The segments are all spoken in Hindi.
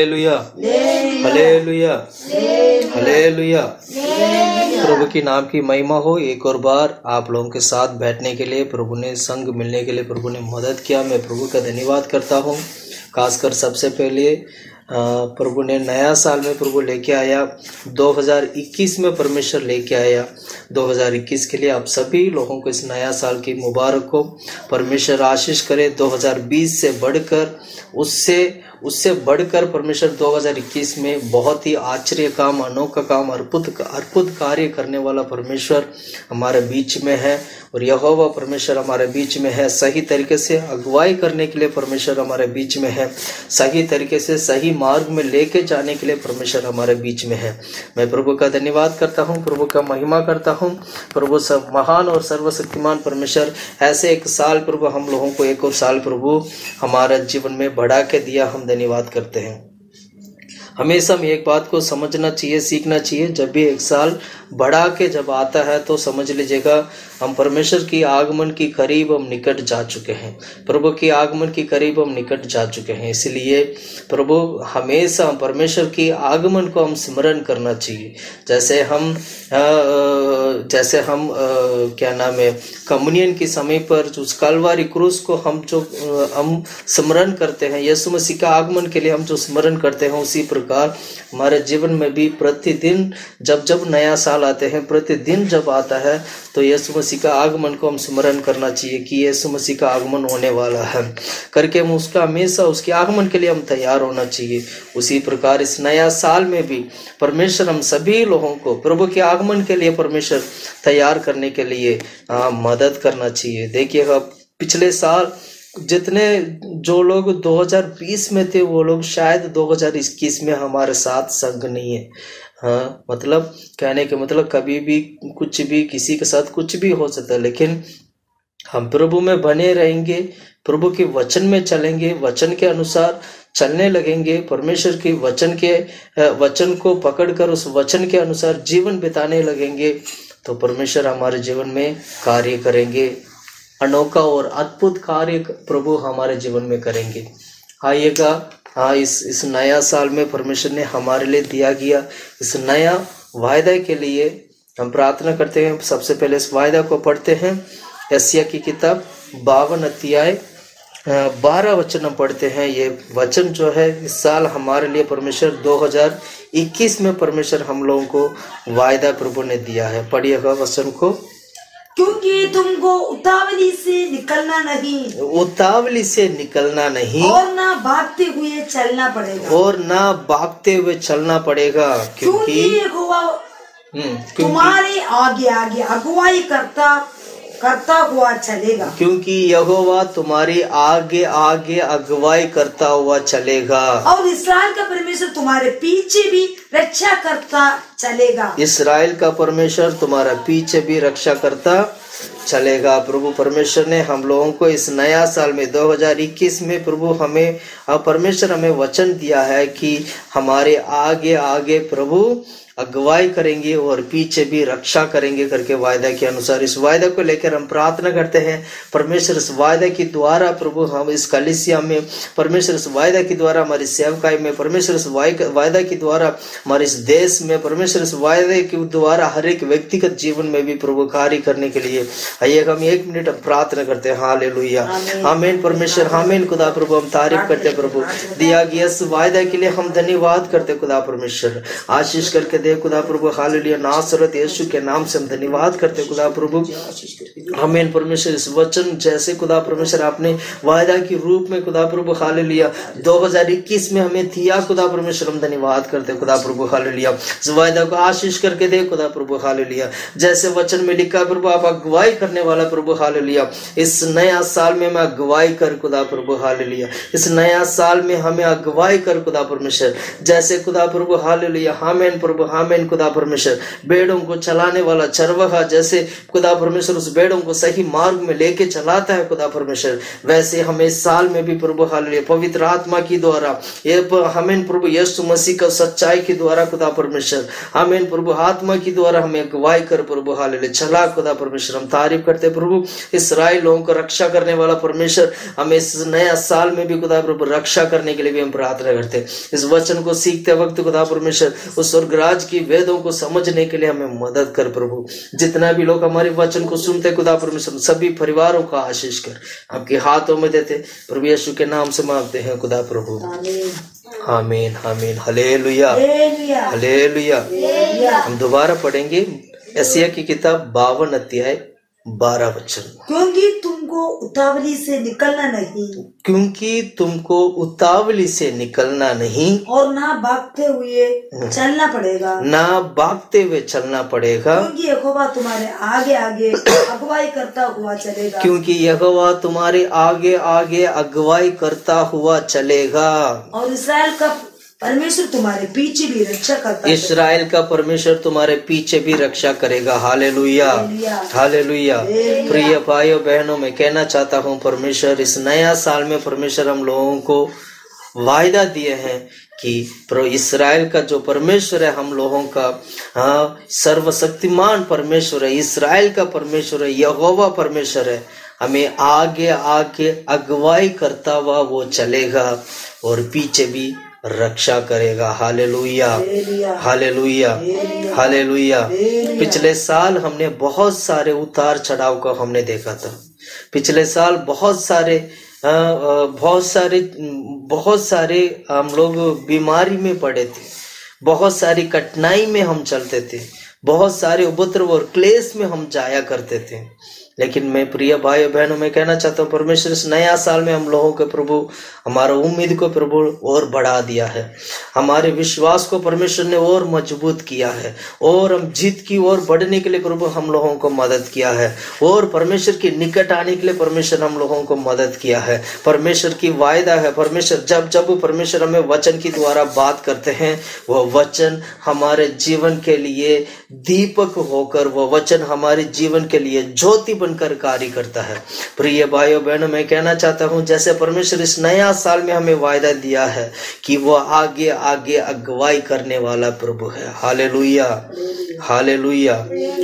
Hallelujah, hallelujah, hallelujah. प्रभु की नाम की महिमा हो। एक और बार आप लोगों के साथ बैठने के लिए, प्रभु ने संग मिलने के लिए प्रभु ने मदद किया। मैं प्रभु का धन्यवाद करता हूँ। खासकर सबसे पहले प्रभु ने नया साल में प्रभु लेके आया, 2021 में परमेश्वर लेके आया। 2021 के लिए आप सभी लोगों को इस नया साल की मुबारक हो। परमेश्वर आशीष करे। 2020 से बढ़कर उससे बढ़कर परमेश्वर 2021 में बहुत ही आश्चर्य काम, अनोखा काम, अद्भुत कार्य करने वाला परमेश्वर हमारे बीच में है। और यहोवा परमेश्वर हमारे बीच में है। सही तरीके से अगुवाई करने के लिए परमेश्वर हमारे बीच में है। सही तरीके से सही मार्ग में लेके जाने के लिए परमेश्वर हमारे बीच में है। मैं प्रभु का धन्यवाद करता हूँ, प्रभु का महिमा करता हूँ। प्रभु सब महान और सर्वशक्तिमान परमेश्वर ऐसे एक साल प्रभु हम लोगों को, एक और साल प्रभु हमारे जीवन में बढ़ा के दिया। हम धन्यवाद करते हैं। हमेशा हम एक बात को समझना चाहिए, सीखना चाहिए। जब भी एक साल बढ़ा के जब आता है तो समझ लीजिएगा हम परमेश्वर की आगमन की करीब हम निकट जा चुके हैं। प्रभु की आगमन की करीब हम निकट जा चुके हैं। इसलिए प्रभु हमेशा परमेश्वर की आगमन को हम स्मरण करना चाहिए। जैसे हम क्या नाम है, कम्युनियन के समय पर जो कलवारी क्रूस को हम स्मरण करते हैं, यीशु मसीह का आगमन के लिए हम जो स्मरण करते हैं, उसी प्रकार हमारे जीवन में भी प्रतिदिन जब नया साल आते हैं, प्रतिदिन जब आता है तो यीशु मसीह का आगमन को हम स्मरण करना चाहिए कि यीशु मसीह का आगमन होने वाला है करके हम उसका हमेशा उसके आगमन के लिए हम तैयार होना चाहिए। उसी प्रकार इस नया साल में भी परमेश्वर हम सभी लोगों को प्रभु के आगमन के लिए परमेश्वर तैयार करने के लिए मदद करना चाहिए। देखिएगा पिछले साल जितने जो लोग 2020 में थे वो लोग शायद 2021 में हमारे साथ संग नहीं है। हाँ, मतलब कहने के मतलब कभी भी कुछ भी किसी के साथ कुछ भी हो सकता है, लेकिन हम प्रभु में बने रहेंगे, प्रभु के वचन में चलेंगे, वचन के अनुसार चलने लगेंगे, परमेश्वर के वचन को पकड़कर उस वचन के अनुसार जीवन बिताने लगेंगे तो परमेश्वर हमारे जीवन में कार्य करेंगे। अनोखा और अद्भुत कार्य प्रभु हमारे जीवन में करेंगे। आइएगा, हाँ, इस नया साल में परमेश्वर ने हमारे लिए दिया गया इस नया वायदा के लिए हम प्रार्थना करते हैं। सबसे पहले इस वायदा को पढ़ते हैं। यशायाह की किताब 52 अध्याय 12 वचन हम पढ़ते हैं। ये वचन जो है इस साल हमारे लिए परमेश्वर 2021 में परमेश्वर हम लोगों को वायदा प्रभु ने दिया है। पढ़िएगा वचन को। क्योंकि तुमको उतावली से निकलना नहीं और ना भागते हुए चलना पड़ेगा, क्योंकि यहोवा तुम्हारे आगे आगे अगुवाई करता हुआ चलेगा। क्योंकि यहोवा तुम्हारी आगे आगे अगुवाई करता हुआ चलेगा और इस्राएल का परमेश्वर तुम्हारे पीछे भी रक्षा करता चलेगा। इस्राएल का परमेश्वर तुम्हारा पीछे भी रक्षा करता चलेगा। प्रभु परमेश्वर ने हम लोगों को इस नया साल में 2021 में प्रभु परमेश्वर हमें वचन दिया है कि हमारे आगे आगे प्रभु अगुवाई करेंगे और पीछे भी रक्षा करेंगे करके वायदा के अनुसार इस वायदा को लेकर हम प्रार्थना करते हैं। परमेश्वर इस वायदा के द्वारा प्रभु हम इस कलीसिया में, परमेश्वर इस वायदा के द्वारा हमारी सेवकाई में, परमेश्वर इस वायदा के द्वारा हमारे इस देश में, परमेश्वर इस वायदे के द्वारा हर एक व्यक्तिगत जीवन में भी प्रभु कार्य करने के लिए आइए हम 1 मिनट प्रार्थना करते हैं। हालेलुया, आमीन। परमेश्वर आमीन। खुदा प्रभु हम तारीफ करते हैं, प्रभु दिया गया इस वायदा के लिए हम धन्यवाद करते। खुदा परमेश्वर आशीष करके दे खुदा प्रभु। हालेलुया, नासरत यीशु के नाम से हम धन्यवाद करते खुदा प्रभु। आमीन। परमेश्वर इस वचन जैसे खुदा परमेश्वर आपने वायदा के रूप में खुदा प्रभु हालेलुया 2021 में हमें दिया खुदा परमेश्वर, हम धन्यवाद करते खुदा प्रभु। हालेलुया, इस वायदा को आशीष करके दे खुदा प्रभु। हालेलुया, जैसे वचन में लिखा प्रभु आप अगुवाई करने वाला प्रभु। हालेलुया, इस नया साल में मैं अगुवाई कर खुदा प्रभु। हालेलुया, इस नया साल में हमें अगुवाई कर खुदा परमेश्वर, जैसे खुदा प्रभु। हालेलुया, आमीन प्रभु। आमीन खुदा परमेश्वर, भेड़ों को चलाने वाला चरवाहा जैसे खुदा परमेश्वर उस भेड़ों को सही मार्ग में लेके चलाता है खुदा परमेश्वर, वैसे हमें इस साल में भी प्रभु हालेलुया पवित्र आत्मा की द्वारा ये हमें प्रभु यीशु मसीह का सच्चाई के द्वारा खुदा परमेश्वर, आमीन प्रभु आत्मा की द्वारा हमें अगुवाई कर प्रभु हालेलुया चला खुदा परमेश्वर। हम तारीफ करते प्रभु, इस्राएल लोगों को रक्षा करने वाला परमेश्वर हमें इस नया साल में भी खुदा प्रभु रक्षा करने के लिए भी हम प्रार्थना करते। इस वचन को सीखते वक्त खुदा परमेश्वर उस स्वर्गराज की वेदों को समझने के लिए हमें मदद कर प्रभु। जितना भी लोग हमारे वचन को सुनते खुदा परमेश्वर सभी परिवारों का आशीष कर आपके हाथों में देते प्रभु यीशु के नाम से मांगते हैं खुदा प्रभु, आमीन आमीन हालेलुया हालेलुया। हम दोबारा पढ़ेंगे यशायाह की किताब 52 अध्याय 12 वचन। क्योंकि तुमको उतावली से निकलना नहीं, क्योंकि तुमको उतावली से निकलना नहीं और ना भागते हुए चलना पड़ेगा, ना भागते हुए चलना पड़ेगा, क्योंकि यहोवा तुम्हारे आगे आगे अगुवाई करता हुआ चलेगा, क्योंकि यहोवा तुम्हारे आगे आगे अगुवाई करता हुआ चलेगा। और इस्राएल का परमेश्वर तुम्हारे पीछे भी रक्षा करता है, इस्राएल का परमेश्वर तुम्हारे पीछे भी रक्षा करेगा। Hallelujah hallelujah. प्रिय भाइयों बहनों, मैं कहना चाहता हूँ परमेश्वर इस नया साल में परमेश्वर हम लोगों को वायदा दिए हैं कि इस्राएल का जो परमेश्वर है हम लोगों का सर्वशक्तिमान परमेश्वर है, इस्राएल का परमेश्वर है, यहोवा परमेश्वर है, हमें आगे आगे अगुवाई करता हुआ वो चलेगा और पीछे भी रक्षा करेगा। Hallelujah hallelujah hallelujah. पिछले साल हमने बहुत सारे उतार चढ़ाव को हमने देखा था। पिछले साल बहुत सारे हम लोग बीमारी में पड़े थे, बहुत सारी कठिनाई में हम चलते थे, बहुत सारे उपद्रव और क्लेश में हम जाया करते थे। लेकिन मैं प्रिय भाई बहनों में कहना चाहता हूँ परमेश्वर इस नया साल में हम लोगों के प्रभु हमारा उम्मीद को प्रभु और बढ़ा दिया है, हमारे विश्वास को परमेश्वर ने और मजबूत किया है और हम जीत की ओर बढ़ने के लिए प्रभु हम लोगों को मदद किया है और परमेश्वर के निकट आने के लिए परमेश्वर हम लोगों को मदद किया है। परमेश्वर की वायदा है, परमेश्वर जब परमेश्वर हमें वचन की द्वारा बात करते हैं वह वचन हमारे जीवन के लिए दीपक होकर, वह वचन हमारे जीवन के लिए ज्योति बनकर कार्य करता है। प्रिय भाइयों बहनों, मैं कहना चाहता हूं जैसे परमेश्वर इस नया साल में हमें वायदा दिया है कि वह आगे आगे अगुवाई करने वाला प्रभु है। Hallelujah hallelujah.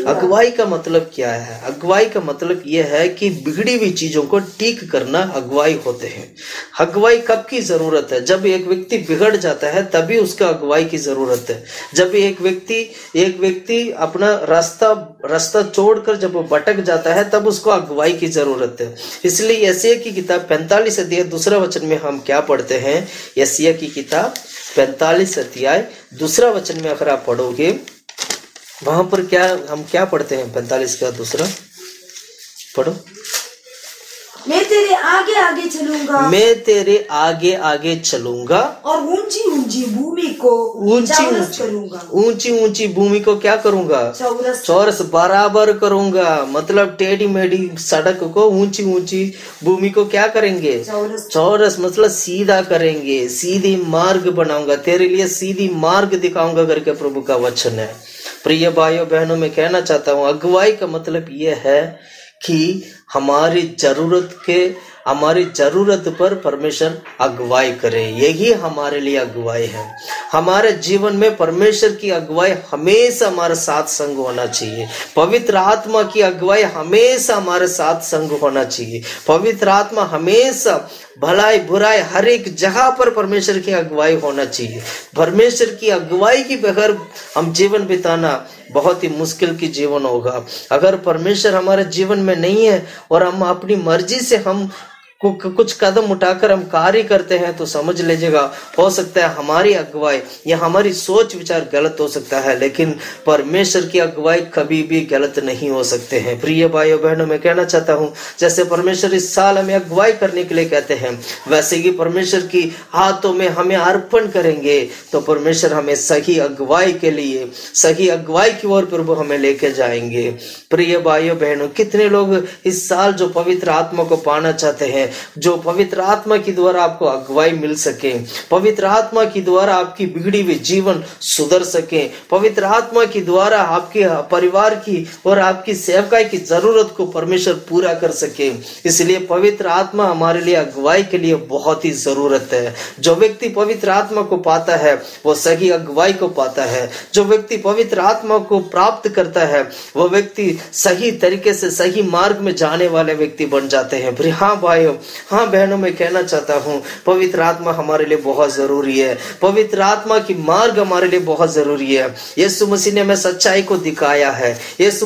अगुवाई का मतलब क्या है? अगुवाई का मतलब यह है कि बिगड़ी हुई चीजों को ठीक करना अगुवाई होते हैं। अगुवाई कब की जरूरत है? जब एक व्यक्ति बिगड़ जाता है तभी उसका अगुवाई की जरूरत है। जब एक व्यक्ति अपना रास्ता छोड़कर जब वो भटक जाता है तब उसको अगुवाई की जरूरत है। इसलिए यशायाह की किताब 45 अध्याय 2 वचन में हम क्या पढ़ते हैं? यशायाह की किताब 45 अध्याय 2 वचन में अगर आप पढ़ोगे वहां पर हम क्या पढ़ते हैं? 45 का 2 पढ़ो। मैं तेरे आगे आगे चलूंगा, मैं तेरे आगे आगे चलूंगा और ऊंची ऊंची भूमि को ऊंची ऊंची भूमि को क्या करूंगा? चौरस बराबर करूंगा। मतलब टेढ़ी मेढ़ी सड़क को ऊंची ऊंची भूमि को क्या करेंगे? चौरस मतलब सीधा करेंगे, सीधी मार्ग बनाऊंगा, तेरे लिए सीधी मार्ग दिखाऊंगा करके प्रभु का वचन है। प्रिय भाइयों बहनों, मैं कहना चाहता हूँ अगुवाई का मतलब यह है कि हमारी जरूरत पर परमेश्वर अगुवाई करे, यही हमारे लिए अगुवाई है। हमारे जीवन में परमेश्वर की अगुवाई हमेशा हमारे साथ संग होना चाहिए। पवित्र आत्मा की अगुवाई हमेशा हमारे साथ संग होना चाहिए। पवित्र आत्मा हमेशा भलाई बुराई हर एक जगह पर परमेश्वर की अगुवाई होना चाहिए। परमेश्वर की अगुवाई के बगैर हम जीवन बिताना बहुत ही मुश्किल की जीवन होगा। अगर परमेश्वर हमारे जीवन में नहीं है और हम अपनी मर्जी से हम कुछ कदम उठाकर हम कार्य करते हैं तो समझ लीजिएगा हो सकता है हमारी अगुवाई या हमारी सोच विचार गलत हो सकता है, लेकिन परमेश्वर की अगुवाई कभी भी गलत नहीं हो सकते हैं। प्रिय भाइयों बहनों, मैं कहना चाहता हूं जैसे परमेश्वर इस साल हमें अगुवाई करने के लिए कहते हैं वैसे ही परमेश्वर की हाथों में हमें अर्पण करेंगे तो परमेश्वर हमें सही अगुवाई के लिए, सही अगुवाई की ओर प्रभु हमें लेके जाएंगे। प्रिय भाइयों बहनों, कितने लोग इस साल जो पवित्र आत्मा को पाना चाहते हैं हैं, जो पवित्र आत्मा के द्वारा आपको अगुवाई मिल सके, पवित्र आत्मा के द्वारा आपकी बिगड़ी हुई जीवन सुधर सके, पवित्र आत्मा के द्वारा आपके परिवार की और आपकी सेवकाई की जरूरत को परमेश्वर पूरा कर सके। इसलिए पवित्र आत्मा हमारे लिए अगुवाई के लिए बहुत ही जरूरत है। जो व्यक्ति पवित्र आत्मा को पाता है वो सही अगुवाई को पाता है। जो व्यक्ति पवित्र आत्मा को प्राप्त करता है वो व्यक्ति सही तरीके से सही मार्ग में जाने वाले व्यक्ति बन जाते हैं। हाँ भाइयों, हाँ बहनों, मैं कहना चाहता हूँ पवित्र आत्मा हमारे लिए बहुत जरूरी है। पवित्र आत्मा की मार्ग हमारे लिए बहुत जरूरी है। यीशु मसीह ने हमें सच्चाई को दिखाया है। यीशु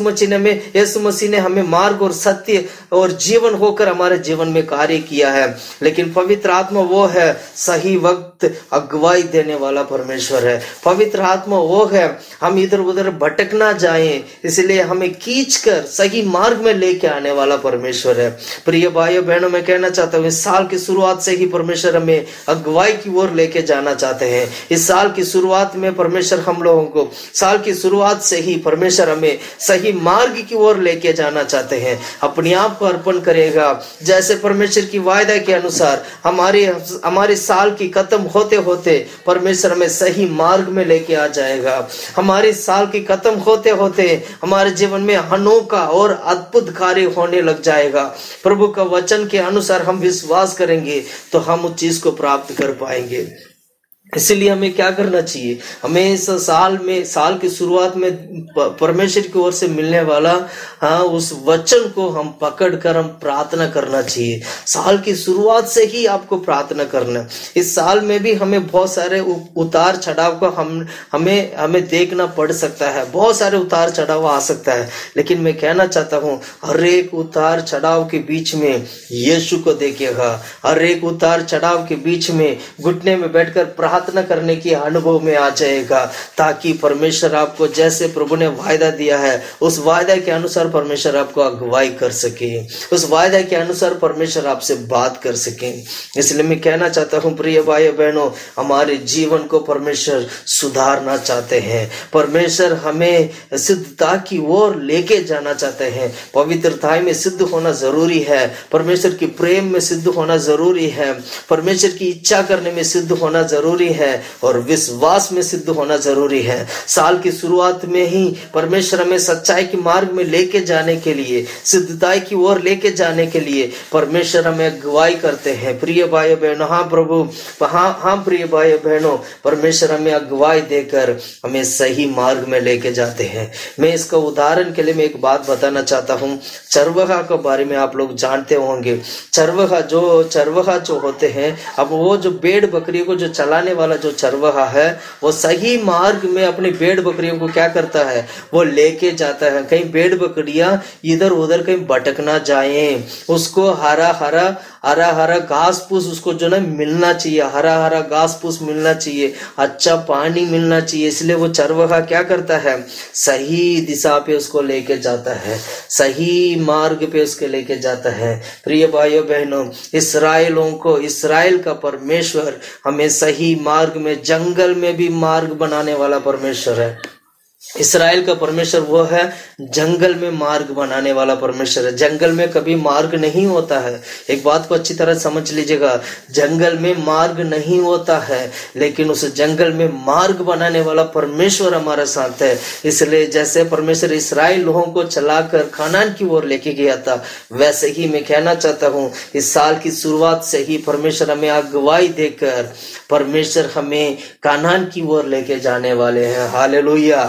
मसीह ने हमें मार्ग और सत्य और जीवन होकर हमारे जीवन में कार्य किया है। लेकिन पवित्र आत्मा वो है सही वक्त अगुवाई देने वाला परमेश्वर है। पवित्र आत्मा वो है हम इधर उधर भटक ना जाएं, इसलिए हमें खींचकर सही मार्ग में लेके आने वाला परमेश्वर है। प्रिय भाइयों बहनों, मैं कहना चाहता हूँ इस साल की शुरुआत से ही परमेश्वर हमें अगुवाई की ओर लेके जाना चाहते हैं। इस साल की शुरुआत में परमेश्वर हम लोगों को साल की शुरुआत से ही परमेश्वर हमें सही मार्ग की ओर लेके जाना चाहते हैं। अपने आप को अर्पण करेगा, जैसे परमेश्वर की वायदा के अनुसार हमारे साल की खत्म होते होते परमेश्वर हमें सही मार्ग में लेके आ जाएगा। हमारे साल की खत्म होते होते हमारे जीवन में अनोखा और अद्भुत कार्य होने लग जाएगा। प्रभु का वचन के अनुसार हम विश्वास करेंगे तो हम उस चीज को प्राप्त कर पाएंगे। इसलिए हमें क्या करना चाहिए? हमें इस साल की शुरुआत में परमेश्वर की ओर से मिलने वाला उस वचन को हम पकड़कर हम प्रार्थना करना चाहिए। साल की शुरुआत से ही आपको प्रार्थना करना। इस साल में भी हमें बहुत सारे उतार चढ़ाव को हमें देखना पड़ सकता है। बहुत सारे उतार चढ़ाव आ सकता है, लेकिन मैं कहना चाहता हूँ हर एक उतार चढ़ाव के बीच में यीशु को देखिएगा। हर एक उतार चढ़ाव के बीच में घुटने में बैठकर प्रार्थना करने की अनुभव में आ जाएगा, ताकि परमेश्वर आपको जैसे प्रभु ने वायदा दिया है उस वायदा के अनुसार परमेश्वर आपको अगुवाई कर सके, उस वायदा के अनुसार परमेश्वर आपसे बात कर सके। इसलिए मैं कहना चाहता हूँ प्रिय भाई बहनों, हमारे जीवन को परमेश्वर सुधारना चाहते हैं। परमेश्वर हमें सिद्धता की ओर लेके जाना चाहते हैं। पवित्रता में सिद्ध होना जरूरी है, परमेश्वर की प्रेम में सिद्ध होना जरूरी है, परमेश्वर की इच्छा करने में सिद्ध होना जरूरी है और विश्वास में सिद्ध होना जरूरी है। साल की शुरुआत में ही परमेश्वर हमें सच्चाई के मार्ग में लेके जाने के लिए, सिद्धता की ओर लेके जाने के लिए परमेश्वर हमें अगुवाई करते हैं। प्रिय भाई बहनों, हाँ प्रभु, हाँ प्रिय भाई बहनों, परमेश्वर हमें अगुवाई देकर हमें सही मार्ग में लेके जाते हैं। मैं इसका उदाहरण के लिए मैं एक बात बताना चाहता हूँ। चरवाहा के बारे में आप लोग जानते होंगे। चरवाहा जो होते हैं, अब वो जो भेड़ बकरियों को जो चलाने वाला जो चरवाहा है वो सही मार्ग में अपनी भेड़ बकरियों को क्या करता है, वो लेके जाता है। कहीं भेड़ बकरियां इधर उधर कहीं भटक ना जाएं, उसको हरा हरा घास फूस उसको जो ना मिलना चाहिए, हरा हरा घास फूस मिलना चाहिए, अच्छा पानी मिलना चाहिए। इसलिए वो चरवाहा क्या करता है, सही दिशा पे उसको लेके जाता है, सही मार्ग पे उसके लेके जाता है। प्रिय भाइयों बहनों, इस्राएल का परमेश्वर हमें सही मार्ग में, जंगल में भी मार्ग बनाने वाला परमेश्वर है। इस्राएल का परमेश्वर वो है जंगल में मार्ग बनाने वाला परमेश्वर है। जंगल में कभी मार्ग नहीं होता है। एक बात को अच्छी तरह समझ लीजिएगा, जंगल में मार्ग नहीं होता है, लेकिन उस जंगल में मार्ग बनाने वाला परमेश्वर हमारे साथ है। इसलिए जैसे परमेश्वर इस्राएल लोगों को चलाकर कनान की ओर लेके गया था, वैसे ही मैं कहना चाहता हूँ इस साल की शुरुआत से ही परमेश्वर हमें अगुवाई देकर परमेश्वर हमें कनान की ओर लेके जाने वाले हैं। Hallelujah,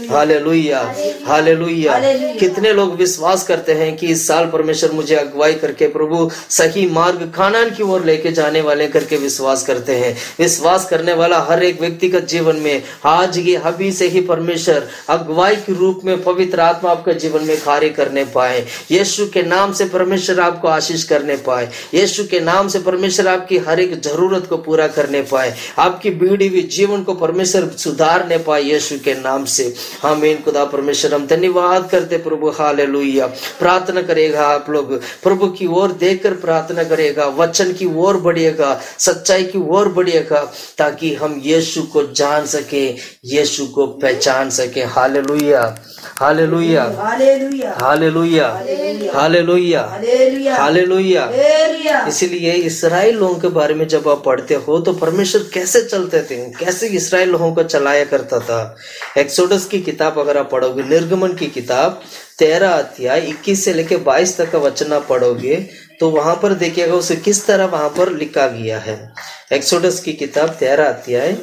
hallelujah, hallelujah. कितने लोग विश्वास करते हैं कि इस साल परमेश्वर मुझे अगुवाई करके प्रभु सही मार्ग कनान की ओर लेके जाने वाले करके विश्वास करते हैं। विश्वास करने वाला हर एक व्यक्तिगत जीवन में आज ही अभी से ही परमेश्वर अगुवाई के रूप में पवित्र आत्मा आपके जीवन में कार्य करने पाए। यीशु के नाम से परमेश्वर आपको आशीष करने पाए। यीशु के नाम से परमेश्वर आपकी हर एक जरूरत को पूरा करने पाए। आपकी बिगड़ी हुई जीवन को परमेश्वर सुधारने पाए यीशु के नाम से। आमीन। खुदा परमेश्वर हम धन्यवाद करते प्रभु, हालेलुया। प्रार्थना करेगा आप लोग, प्रभु की ओर देखकर प्रार्थना करेगा, वचन की ओर बढ़िएगा, सच्चाई की ओर बढ़िएगा, ताकि हम यीशु को जान सके, यीशु को पहचान सके। Hallelujah, hallelujah, hallelujah, hallelujah, hallelujah, hallelujah. Hallelujah. इसलिए इस्राएल लोगों के बारे में जब आप पढ़ते हो तो परमेश्वर कैसे चलते थे, कैसे इस्राएल लोगों को चलाया करता था। एक्सोडस की किताब अगर आप पढ़ोगे, निर्गमन की किताब 13 अध्याय 21 से लेके 22 तक का वचन आप पढ़ोगे तो वहां पर देखिएगा उसे किस तरह वहां पर लिखा गया है। एक्सोडस की किताब 13 अध्याय,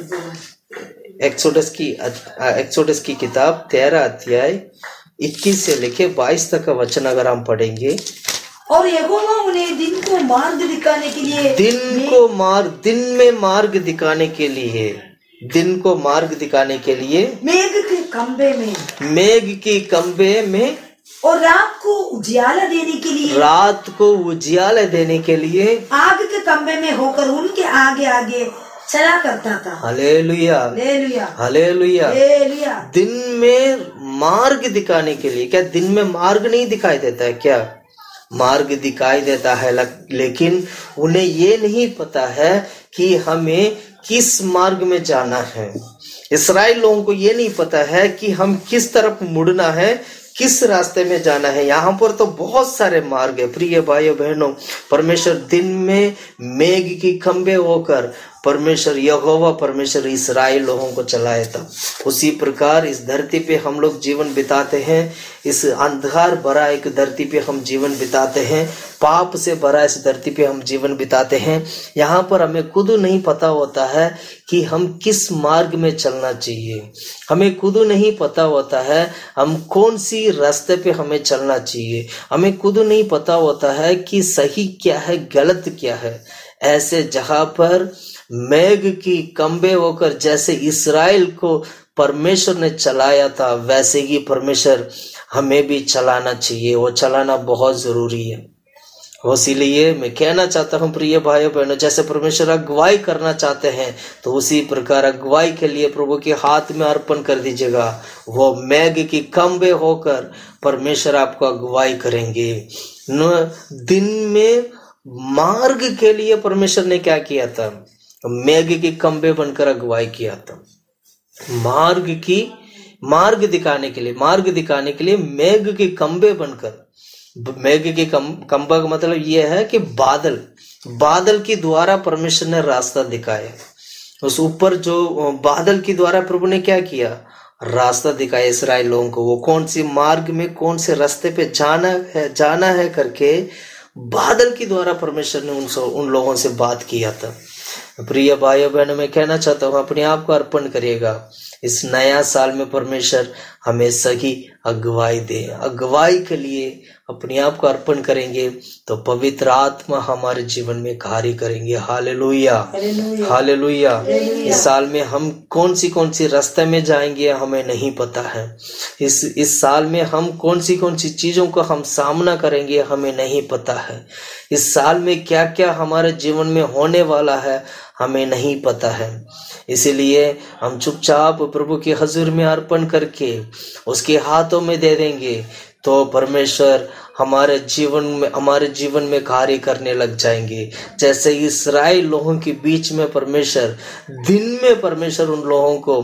एक्सोडस की किताब 13 अध्याय 21 से लेके 22 तक का वचन अगर हम पढ़ेंगे। और यहोवा उन्हें दिन में मार्ग दिखाने के लिए, दिन को मार्ग दिखाने के लिए मेघ के खंबे में और रात को उजियाला देने के लिए आग के खंबे में होकर उनके आगे आगे चला करता था। Hallelujah, hallelujah, hallelujah. हालेलुया। दिन में मार्ग दिखाने के लिए, क्या दिन में मार्ग नहीं दिखाई देता है? क्या मार्ग दिखाई देता है, लेकिन उन्हें ये नहीं पता है कि हमें किस मार्ग में जाना है। इस्राएल लोगों को ये नहीं पता है कि हम किस तरफ मुड़ना है, किस रास्ते में जाना है। यहाँ पर तो बहुत सारे मार्ग है प्रिय भाइयों बहनों। परमेश्वर दिन में मेघ की खंबे होकर परमेश्वर यहोवा परमेश्वर इस्राएल लोगों को चलाया था। उसी प्रकार इस धरती पे हम लोग जीवन बिताते हैं, इस अंधकार भरा एक धरती पे हम जीवन बिताते हैं, पाप से भरा इस धरती पे हम जीवन बिताते हैं। यहाँ पर हमें खुद नहीं पता होता है कि हम किस मार्ग में चलना चाहिए, हमें खुद नहीं पता होता है हम कौन सी रास्ते पे हमें चलना चाहिए, हमें खुद नहीं पता होता है कि सही क्या है गलत क्या है। ऐसे जगह पर मेघ की खंबे होकर जैसे इस्राएल को परमेश्वर ने चलाया था, वैसे ही परमेश्वर हमें भी चलाना चाहिए। वो चलाना बहुत जरूरी है। इसीलिए मैं कहना चाहता हूँ प्रिय भाइयों बहनों, जैसे परमेश्वर अगुवाई करना चाहते हैं तो उसी प्रकार अगुवाई के लिए प्रभु के हाथ में अर्पण कर दीजिएगा। वो मेघ की खंबे होकर परमेश्वर आपको अगुवाई करेंगे। दिन में मार्ग के लिए परमेश्वर ने क्या किया था? मेघ के खंबे बनकर अगुवाई किया था। मार्ग दिखाने के लिए मेघ के खंबे बनकर, मेघ के खंबा का मतलब यह है कि बादल के द्वारा परमेश्वर ने रास्ता दिखाया। उस ऊपर जो बादल के द्वारा प्रभु ने क्या किया? रास्ता दिखाया इस्राएल लोगों को। वो कौन सी मार्ग में कौन से रास्ते पे जाना है करके बादल के द्वारा परमेश्वर ने उन लोगों से बात किया था। प्रिय भाइयों बहनों, मैं कहना चाहता हूँ अपने आप को अर्पण करिएगा। इस नया साल में परमेश्वर हमें सही अगुवाई दे। अगुवाई के लिए अपने आप को अर्पण करेंगे तो पवित्र आत्मा हमारे जीवन में कार्य करेंगे। Hallelujah, hallelujah. इस साल में हम कौन सी रास्ते में जाएंगे हमें नहीं पता है। इस साल में हम कौन सी चीजों का हम सामना करेंगे हमें नहीं पता है। इस साल में क्या क्या हमारे जीवन में होने वाला है हमें नहीं पता है। इसलिए हम चुपचाप प्रभु के हजूर में अर्पण करके उसके हाथों में दे देंगे तो परमेश्वर हमारे जीवन में कार्य करने लग जाएंगे। जैसे इस्राएल लोगों के बीच में परमेश्वर दिन में परमेश्वर उन लोगों को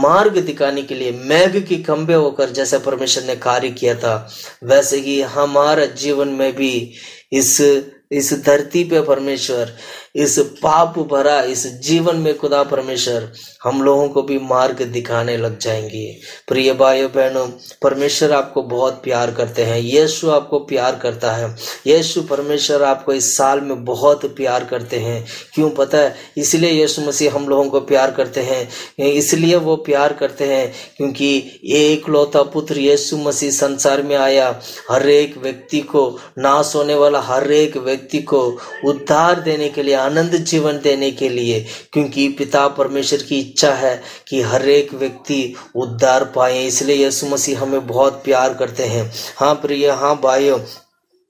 मार्ग दिखाने के लिए मेघ की खंबे होकर जैसे परमेश्वर ने कार्य किया था, वैसे ही हमारा जीवन में भी इस धरती पे परमेश्वर इस पाप भरा इस जीवन में खुदा परमेश्वर हम लोगों को भी मार्ग दिखाने लग जाएंगे। प्रिय भाइयों बहनों, परमेश्वर आपको बहुत प्यार करते हैं। यीशु आपको प्यार करता है। यीशु परमेश्वर आपको इस साल में बहुत प्यार करते हैं। क्यों पता है? इसलिए यीशु मसीह हम लोगों को प्यार करते हैं। इसलिए वो प्यार करते हैं क्योंकि एक लौता पुत्र यीशु मसीह संसार में आया, हर एक व्यक्ति को, नाश होने वाला हर एक व्यक्ति को उद्धार देने के लिए, आनंद जीवन देने के लिए, क्योंकि पिता परमेश्वर की इच्छा है कि हर एक व्यक्ति उद्धार पाए। इसलिए यीशु मसीह हमें बहुत प्यार करते हैं। हाँ प्रिय, हाँ भाइयों,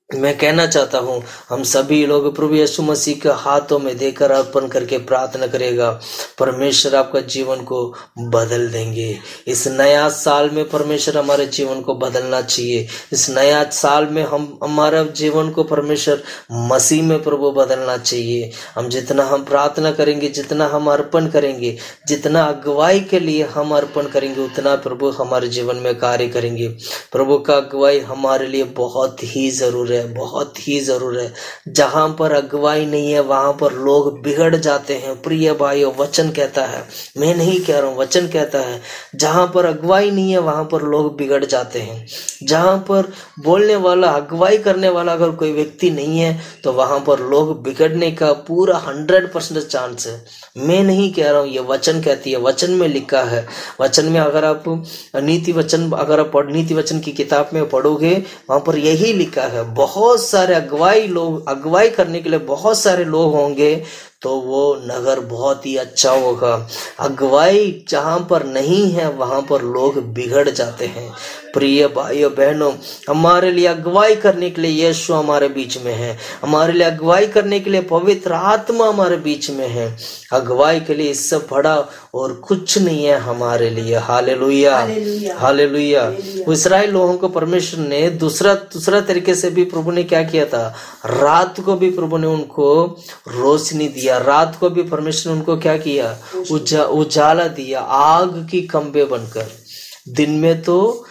मैं कहना चाहता हूँ हम सभी लोग प्रभु यीशु मसीह के हाथों में देकर अर्पण करके प्रार्थना करेगा, परमेश्वर आपका जीवन को बदल देंगे। इस नया साल में परमेश्वर हमारे जीवन को बदलना चाहिए। इस नया साल में हम हमारा जीवन को परमेश्वर मसीह में प्रभु बदलना चाहिए। हम जितना हम प्रार्थना करेंगे, जितना हम अर्पण करेंगे, जितना अगुवाई के लिए हम अर्पण करेंगे, उतना प्रभु हमारे जीवन में कार्य करेंगे। प्रभु का अगुवाई हमारे लिए बहुत ही जरूरी है, बहुत ही जरूर है। जहां पर अगुवाई नहीं है वहां पर लोग बिगड़ जाते हैं। प्रिय भाइयों, वचन कहता है, मैं नहीं कह रहा हूं, वचन कहता है, जहां पर अगुवाई नहीं है वहां पर लोग बिगड़ जाते हैं। जहां पर बोलने वाला, अगुवाई करने वाला अगर कोई व्यक्ति नहीं है तो वहां पर लोग बिगड़ने का पूरा 100% चांस है। मैं नहीं कह रहा हूं, ये वचन कहती है, वचन में लिखा है। वचन में अगर आप नीति वचन की किताब में पढ़ोगे वहां पर यही लिखा है। बहुत सारे अगुवाई करने के लिए बहुत सारे लोग होंगे तो वो नगर बहुत ही अच्छा होगा। अगुवाई जहां पर नहीं है वहां पर लोग बिगड़ जाते हैं। प्रिय भाइयों बहनों, हमारे लिए अगुवाई करने के लिए यीशु हमारे बीच में है। हमारे लिए अगुवाई करने के लिए पवित्र आत्मा हमारे बीच में है। अगुवाई के लिए इससे बड़ा और कुछ नहीं है हमारे लिए। Hallelujah, hallelujah. इस्राएल लोगों को परमेश्वर ने दूसरा तरीके से भी प्रभु ने क्या किया था, रात को भी प्रभु ने उनको रोशनी दिया। रात को भी परमेश्वर ने उनको क्या किया, उजाला दिया, आग की खंभे बनकर। दिन में तो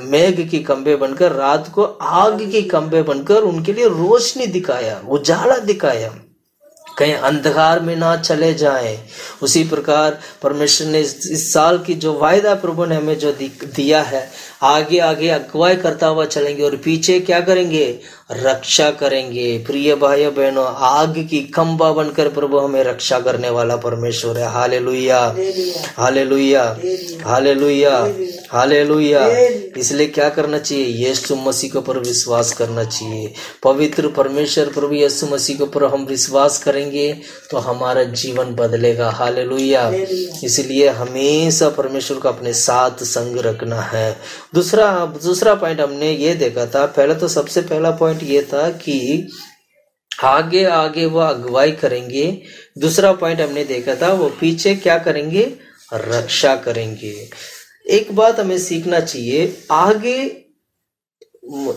मेघ की खंभे बनकर, रात को आग की खंभे बनकर उनके लिए रोशनी दिखाया, उजाला दिखाया, कहीं अंधकार में ना चले जाएं। उसी प्रकार परमेश्वर ने इस साल की जो वायदा प्रभु ने हमें जो दिया है, आगे आगे अगुवाई करता हुआ चलेंगे और पीछे क्या करेंगे, रक्षा करेंगे। प्रिय भाइयों बहनों, आग की खंभा बनकर प्रभु हमें रक्षा करने वाला परमेश्वर है। Hallelujah, hallelujah, hallelujah, hallelujah. इसलिए क्या करना चाहिए, यीशु मसीह के ऊपर विश्वास करना चाहिए। पवित्र परमेश्वर प्रभु यीशु मसीह के ऊपर हम विश्वास करेंगे तो हमारा जीवन बदलेगा। हालेलुया। इसलिए हमेशा परमेश्वर को अपने साथ संग रखना है। दूसरा पॉइंट हमने ये देखा था। पहले तो सबसे पहला पॉइंट ये था कि आगे आगे वो अगुवाई करेंगे। दूसरा पॉइंट हमने देखा था वो पीछे क्या करेंगे, रक्षा करेंगे। एक बात हमें सीखना चाहिए, आगे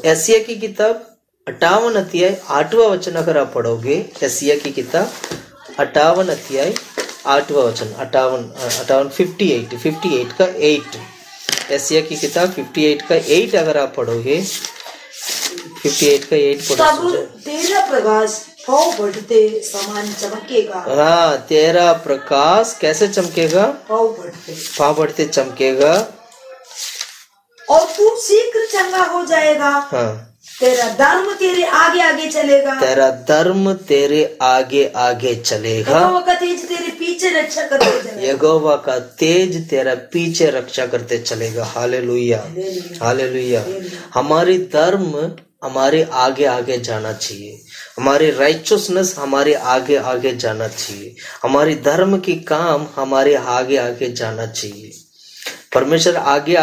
एशिया की किताब 58 अध्याय 8वां वचन अगर आप पढ़ोगे, एशिया की किताब 58 अध्याय 8वां वचन, 58 का 8, एशिया की किताब 58 का 8 अगर आप पढ़ोगे, 58 का 8 पढ़ो। तेरा प्रकाश पाँव बढ़ते समान चमकेगा। हाँ, तेरा प्रकाश कैसे चमकेगा, पाँव बढ़ते चमकेगा और तू शीघ्र चंगा हो जाएगा। हाँ, तेरा धर्म तेरे आगे आगे चलेगा। तेरा धर्म तेरे आगे आगे चलेगा। यहोवा का तेज तेरे पीछे रक्षा करते चलेगा। यहोवा का तेज तेरा पीछे रक्षा करते चलेगा। Hallelujah, hallelujah. हमारी धर्म हमारे आगे आगे जाना चाहिए। हमारी राइचसनेस हमारे आगे आगे जाना चाहिए। हमारी धर्म की काम हमारे आगे आगे जाना चाहिए। परमेश्वर आगे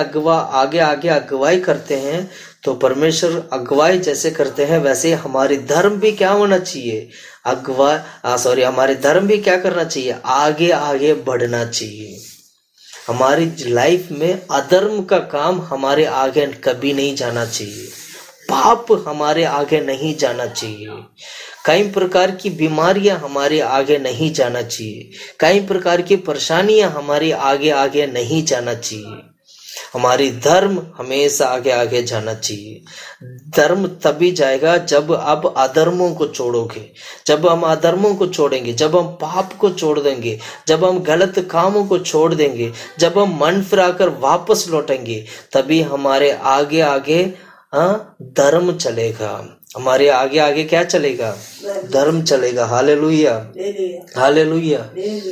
आगे अगुवाई करते हैं तो परमेश्वर अगुवाई जैसे करते हैं वैसे हमारी धर्म भी क्या होना चाहिए, हमारे धर्म भी क्या करना चाहिए, आगे आगे बढ़ना चाहिए। हमारी लाइफ में अधर्म का काम हमारे आगे कभी नहीं जाना चाहिए। पाप हमारे आगे नहीं जाना चाहिए। कई प्रकार की बीमारियां हमारे आगे नहीं जाना चाहिए। कई प्रकार की परेशानियां हमारे आगे आगे नहीं जाना चाहिए। हमारी धर्म हमेशा आगे आगे जाना चाहिए। धर्म तभी जाएगा जब आप अधर्मों को छोड़ोगे, जब हम अधर्मों को छोड़ेंगे, जब हम पाप को छोड़ देंगे, जब हम गलत कामों को छोड़ देंगे, जब हम मन फिराकर वापस लौटेंगे, तभी हमारे आगे आगे धर्म चलेगा। हमारे आगे आगे क्या चलेगा, धर्म चलेगा। Hallelujah, hallelujah,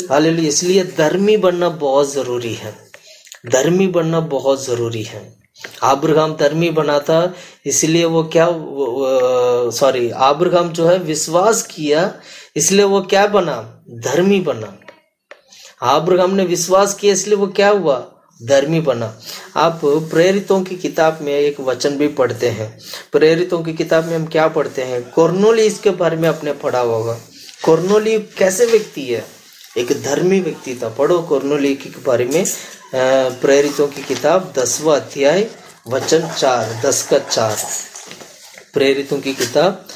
hallelujah. इसलिए धर्मी बनना बहुत जरूरी है। धर्मी बनना बहुत जरूरी है। अब्राहम धर्मी बना था, इसलिए वो क्या अब्राहम जो है विश्वास किया, इसलिए वो क्या बना, धर्मी बना। अब्राहम ने विश्वास किया इसलिए वो क्या हुआ, धर्मी बना। आप प्रेरितों की किताब में एक वचन भी पढ़ते हैं। प्रेरितों की किताब में हम क्या पढ़ते हैं? कोर्नेलियुस के बारे में आपने पढ़ा होगा। कोर्नेलियुस कैसे व्यक्ति है? एक धर्मी व्यक्ति था। पढ़ो कोर्नेलियुस के बारे में, प्रेरितों की किताब 10वां अध्याय वचन 4, 10 का 4। प्रेरितों की किताब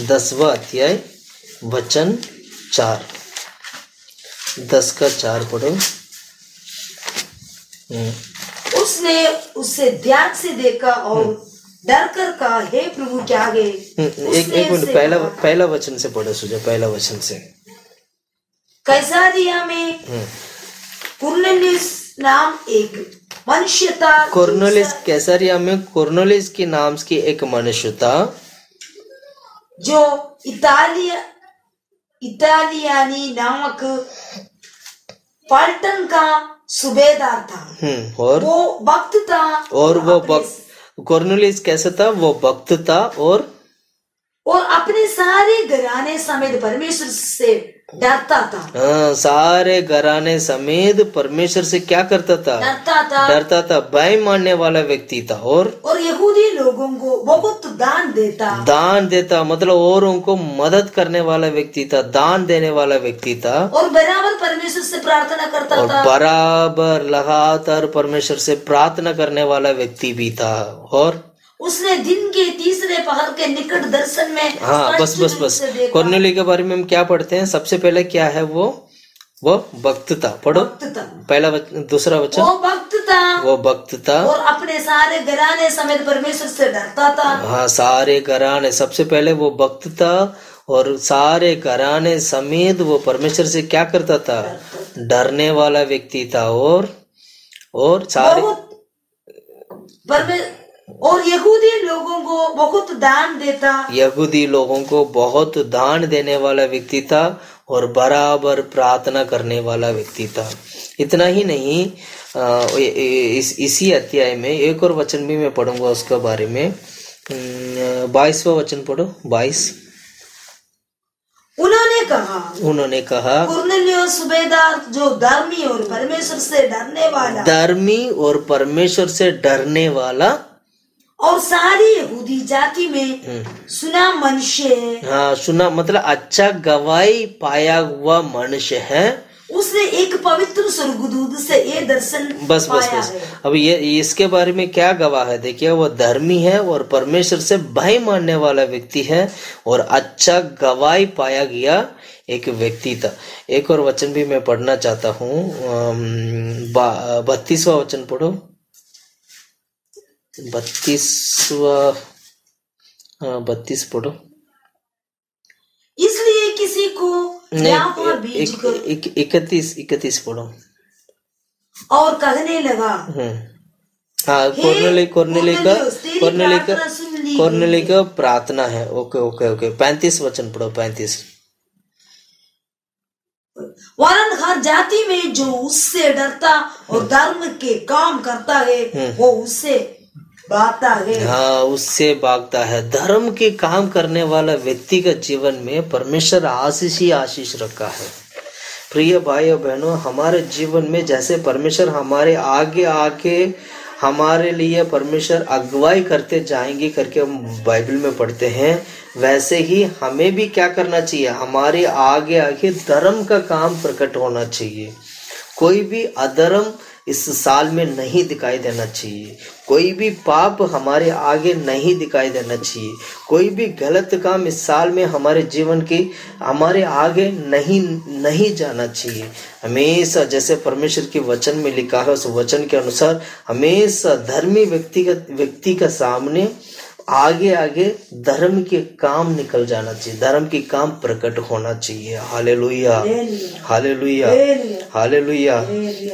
10वां अध्याय वचन 4, 10 का 4 पढ़ो। उसने उसे ध्यान से देखा और डर कर कहा, हे प्रभु क्या आगे। एक मिनट, पहला वचन से पढ़ो सुझा, पहला वचन से। कैसरिया में कुरनेलियुस नाम एक मनुष्य था। कोर्नेलियुस, कैसरिया में कोर्नेलियुस के नाम की एक मनुष्य था जो इतालियानी नामक पलटन का सूबेदार था। और वो भक्त था। और वो कोर्नेलियुस कैसा था? वो भक्त था और अपने सारे घराने समेत परमेश्वर से डरता था। हाँ, सारे घराने समेत परमेश्वर से क्या करता था? डरता था। भय मानने वाला व्यक्ति था। और यहूदी लोगों को बहुत दान देता मतलब औरों को मदद करने वाला व्यक्ति था, दान देने वाला व्यक्ति था। और बराबर परमेश्वर से प्रार्थना करता था। बराबर लगातार परमेश्वर से प्रार्थना करने वाला व्यक्ति भी था। और उसने दिन के तीसरे पहर के निकट दर्शन में, हाँ बस कोर्नेलियुस के बारे में हम क्या पढ़ते हैं? सबसे पहले क्या है? वो भक्त था। पढ़ो पहला दूसरा वचन। वो भक्त था और अपने सारे घराने समेत परमेश्वर से डरता था। हाँ, सारे घराने, सबसे पहले वो भक्त था और सारे घराने समेत वो परमेश्वर से क्या करता था? डरने वाला व्यक्ति था। और सारे और यहूदी लोगों को बहुत दान देने वाला व्यक्ति था और बराबर प्रार्थना करने वाला व्यक्ति था। इतना ही नहीं, इसी अध्याय में एक और वचन भी मैं पढ़ूंगा उसके बारे में। 22वां वचन पढ़ो, 22। उन्होंने कहा कुरनेलियुस सूबेदार जो धर्मी और परमेश्वर से डरने वाला और सारी यहूदी जाति में सुना मनुष्य है। हाँ, सुना मतलब अच्छा गवाही पाया हुआ मनुष्य है। उसने एक पवित्र स्वर्गदूत से ये दर्शन पाया है। अब ये इसके बारे में क्या गवाह है? देखिए, वो धर्मी है और परमेश्वर से भय मानने वाला व्यक्ति है और अच्छा गवाही पाया गया एक व्यक्ति था। एक और वचन भी मैं पढ़ना चाहता हूँ, 32वां वचन पढ़ो। 32 पढ़ो। इसलिए किसी को 31 पढ़ो। और कहने लगा, हाँ, कोर्नेलियुस का प्रार्थना है। ओके 35 वचन पढ़ो, 35। वरन हर जाति में जो उससे डरता और धर्म के काम करता है वो उससे भागता है। हाँ, उससे भागता है। धर्म के काम करने वाला व्यक्ति का जीवन में परमेश्वर आशीष ही आशीष रखा है। प्रिय भाई और बहनों, हमारे जीवन में जैसे परमेश्वर हमारे आगे आके हमारे लिए परमेश्वर अगुवाई करते जाएंगे करके हम बाइबल में पढ़ते हैं, वैसे ही हमें भी क्या करना चाहिए? हमारे आगे आगे धर्म का काम प्रकट होना चाहिए। कोई भी अधर्म इस साल में नहीं दिखाई देना चाहिए। कोई भी पाप हमारे आगे नहीं दिखाई देना चाहिए। कोई भी गलत काम इस साल में हमारे जीवन की हमारे आगे नहीं जाना चाहिए। हमेशा जैसे परमेश्वर के वचन में लिखा है, उस वचन के अनुसार हमेशा धर्मी व्यक्ति का सामने आगे आगे धर्म के काम निकल जाना चाहिए, धर्म के काम प्रकट होना चाहिए। Hallelujah, hallelujah, hallelujah.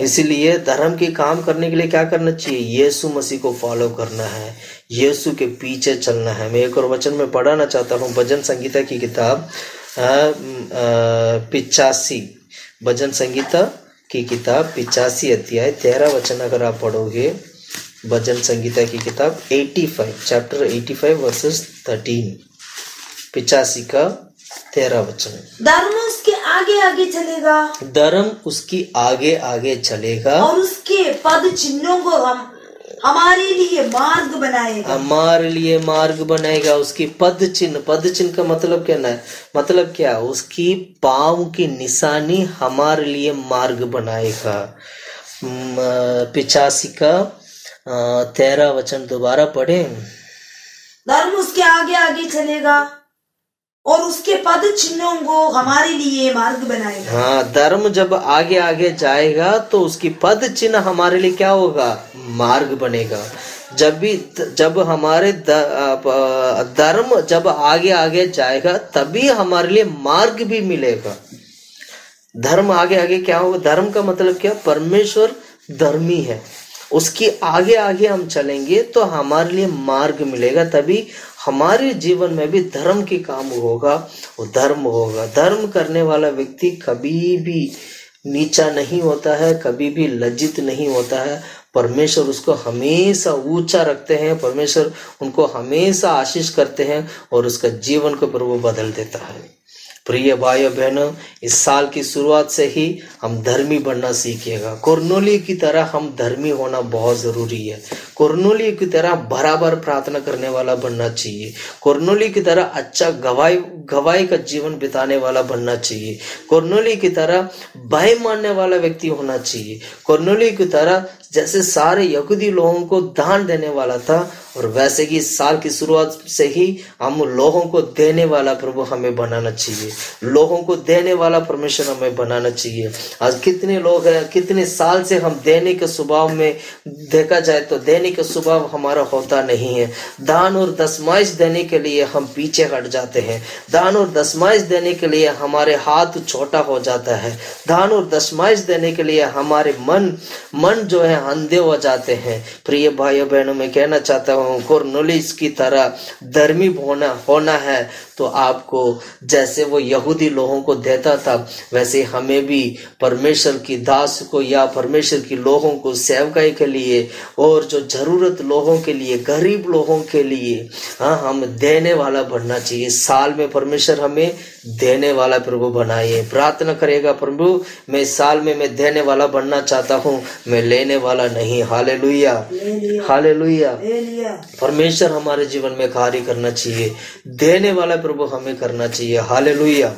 इसलिए धर्म के काम करने के लिए क्या करना चाहिए? यीशु मसीह को फॉलो करना है, यीशु के पीछे चलना है। मैं एक और वचन में पढ़ाना चाहता हूँ, भजन संगीता की किताब 85, भजन संगीता की किताब 85 अध्याय 13 वचन अगर आप पढ़ोगे, भजन संगीता की किताब 85 चैप्टर 85 वर्सेस 13, 85 का 13 वचन, धर्म उसके आगे आगे चलेगा, धर्म उसकी आगे आगे चलेगा, और उसके पद चिन्हों को हमारे लिए मार्ग बनाएगा, हमारे लिए मार्ग बनाएगा। उसकी पद चिन्ह का मतलब क्या है? मतलब क्या? उसकी पाँव की निशानी हमारे लिए मार्ग बनाएगा। 85 का 13 वचन दोबारा पढ़े। धर्म उसके आगे आगे चलेगा और उसके पद चिन्हों को हमारे लिए मार्ग बनाएगा। हाँ, धर्म जब आगे आगे जाएगा तो उसकी पद चिन्ह हमारे लिए क्या होगा? मार्ग बनेगा। जब हमारे धर्म जब आगे आगे जाएगा तभी हमारे लिए मार्ग भी मिलेगा। धर्म आगे आगे क्या होगा? धर्म का मतलब क्या? परमेश्वर धर्मी है, उसकी आगे आगे हम चलेंगे तो हमारे लिए मार्ग मिलेगा, तभी हमारे जीवन में भी धर्म की काम होगा, वो धर्म होगा। धर्म करने वाला व्यक्ति कभी भी नीचा नहीं होता है, कभी भी लज्जित नहीं होता है। परमेश्वर उसको हमेशा ऊंचा रखते हैं, परमेश्वर उनको हमेशा आशीष करते हैं और उसका जीवन को प्रभु बदल देता है। प्रिय भाइयों बहनों, इस साल की शुरुआत से ही हम धर्मी बनना सीखिएगा। कुरनोली की तरह हम धर्मी होना बहुत जरूरी है। कुरनोली की तरह बराबर प्रार्थना करने वाला बनना चाहिए। कुरनोली की तरह अच्छा गवाही का जीवन बिताने वाला बनना चाहिए। कुरनोली की तरह भय मानने वाला व्यक्ति होना चाहिए। कुरनोली की तरह जैसे सारे यहूदी लोगों को दान देने वाला था, और वैसे ही साल की शुरुआत से ही हम लोगों को देने वाला प्रभु हमें बनाना चाहिए। लोगों को देने वाला परमेश्वर हमें बनाना चाहिए। आज कितने लोग हैं, कितने साल से हम देने के स्वभाव में, देखा जाए तो देने का स्वभाव हमारा होता नहीं है। दान और दशमाइश देने के लिए हम पीछे हट जाते हैं। दान और दशमाइश देने के लिए हमारे हाथ छोटा हो जाता है। दान और दशमाइश देने के लिए हमारे मन जो है अंधे हो जाते हैं। प्रिय भाइयों बहनों, मैं कहना चाहता हूँ, कुरनेलियुस की तरह धर्मी होना है तो आपको जैसे वो यहूदी लोगों को देता था, वैसे हमें भी परमेश्वर की दास को या परमेश्वर की लोगों को सेवकाई के लिए और जो जरूरत लोगों के लिए, गरीब लोगों के लिए, हाँ, हम देने वाला बनना चाहिए। साल में परमेश्वर हमें देने वाला प्रभु बनाइए। प्रार्थना करेगा, प्रभु मैं साल में मैं देने वाला बनना चाहता हूँ, मैं लेने वाला नहीं। Hallelujah, hallelujah. परमेश्वर हमारे जीवन में कार्य करना चाहिए, देने वाला प्रभु हमें करना चाहिए। हालेलुया।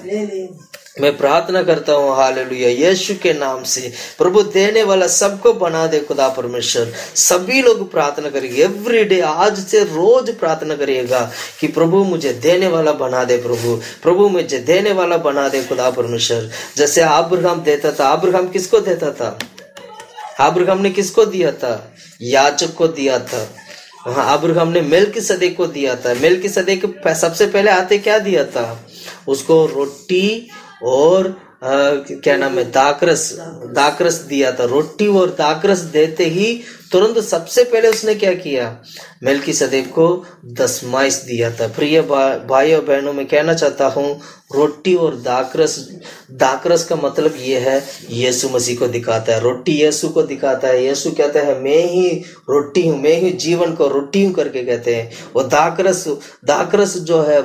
मैं प्रार्थना करता हूँ, हालेलुया, यीशु के नाम से प्रभु देने वाला सबको बना दे खुदा परमेश्वर। सभी लोग प्रार्थना करेंगे, एवरीडे, आज से रोज प्रार्थना करिएगा कि प्रभु मुझे देने वाला बना दे, प्रभु मुझे देने वाला बना दे खुदा परमेश्वर। जैसे अब्राहम देता था, अब्राहम किसको देता था? अब्राहम ने किसको दिया था? याजक को दिया था। वहाँ अब्राहम ने मेलकीसेदेक को दिया था। मेलकीसेदेक सबसे पहले आते क्या दिया था? उसको रोटी और क्या नाम है, दाकरस दिया था। रोटी और दाकरस देते ही तुरंत सबसे पहले उसने क्या किया? मेलकीसेदेक को दशमाइश दिया था। प्रिय भाइयों बहनों, मैं कहना चाहता हूँ, रोटी और दाकरस का मतलब ये है, यीशु मसीह को दिखाता है। रोटी यीशु को दिखाता है। यीशु कहता है मैं ही रोटी हूँ, मैं ही जीवन को रोटी हूँ करके कहते हैं। वो दाकरस जो है,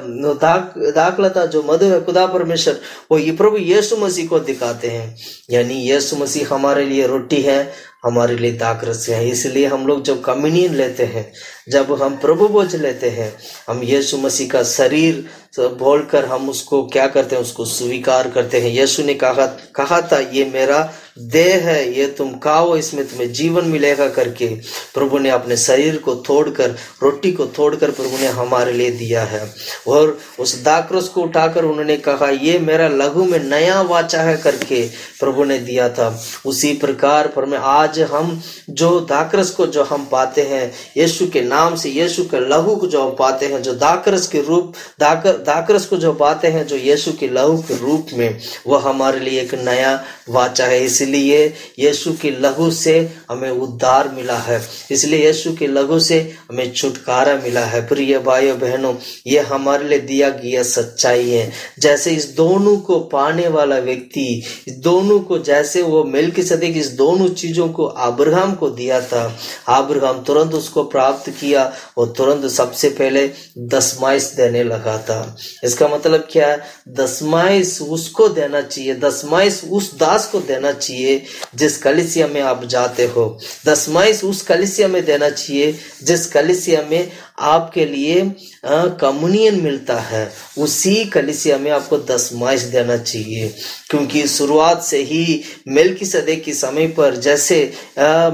दाखलता जो मधु है, खुदा परमेश्वर, वो ये प्रभु यीशु मसीह को दिखाते हैं। यानी यीशु मसीह हमारे लिए रोटी है, हमारे लिए दाकरस है। इसलिए हम लोग जब कम्युनियन लेते हैं, जब हम प्रभु भोज लेते हैं, हम यीशु मसीह का शरीर बोलकर हम उसको क्या करते हैं? उसको स्वीकार करते हैं। यीशु ने कहा था ये मेरा देह है, ये तुम खाओ, इसमें तुम्हें जीवन मिलेगा करके प्रभु ने अपने शरीर को तोड़कर, रोटी को तोड़कर प्रभु ने हमारे लिए दिया है। और उस दाकरस को उठाकर उन्होंने कहा ये मेरा लहू में नया वाचा है करके प्रभु ने दिया था। उसी प्रकार पर में आज हम जो दाकरस को जो हम पाते हैं यीशु के नाम से, यीशु के लहू को जो हम पाते हैं, जो दाकरस के रूप, दाकरस को जो पाते हैं जो यीशु के लहू के रूप में, वह हमारे लिए एक नया वाचा है। इसलिए यीशु के लहू से हमें उद्धार मिला है, इसलिए यीशु के लहू से हमें छुटकारा मिला है। प्रिय भाइयों बहनों, ये हमारे लिए दिया गया सच्चाई है। जैसे इस दोनों को पाने वाला व्यक्ति, इस दोनों को, जैसे वो मेलकीसेदेक इस दोनों चीजों को अब्राहम को दिया था, अब्राहम तुरंत उसको प्राप्त किया, वो तुरंत सबसे पहले दशमाइश देने लगा था। इसका मतलब क्या है? दशमाइश उसको देना चाहिए, दशमाइश उस दास को देना चाहिए जिस कलीसिया में आप जाते हो। दशमाइश उस कलीसिया में देना चाहिए जिस कलीसिया में आपके लिए कम्युनियन मिलता है, उसी कलीसिया में आपको दशमाइश देना चाहिए। क्योंकि शुरुआत से ही मेलकीसेदेक के समय पर जैसे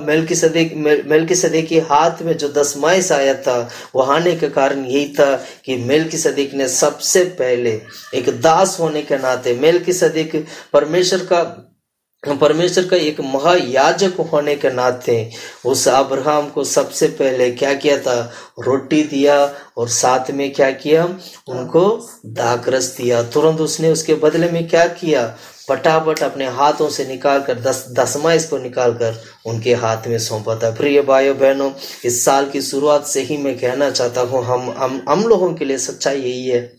मेलकीसेदेक के हाथ में जो दशमाइश आया था, वह आने का कारण यही था कि मेलकीसेदेक ने सबसे पहले एक दास होने के नाते, मेलकीसेदेक परमेश्वर का एक महायाजक होने के नाते उस अब्राहम को सबसे पहले क्या किया था? रोटी दिया, और साथ में क्या किया? उनको दाखरस दिया। तुरंत उसने उसके बदले में क्या किया? फटाफट अपने हाथों से निकालकर दशमाइश को निकालकर उनके हाथ में सौंपा था। प्रिय भाइयों बहनों, इस साल की शुरुआत से ही मैं कहना चाहता हूँ, हम लोगों के लिए सच्चाई यही है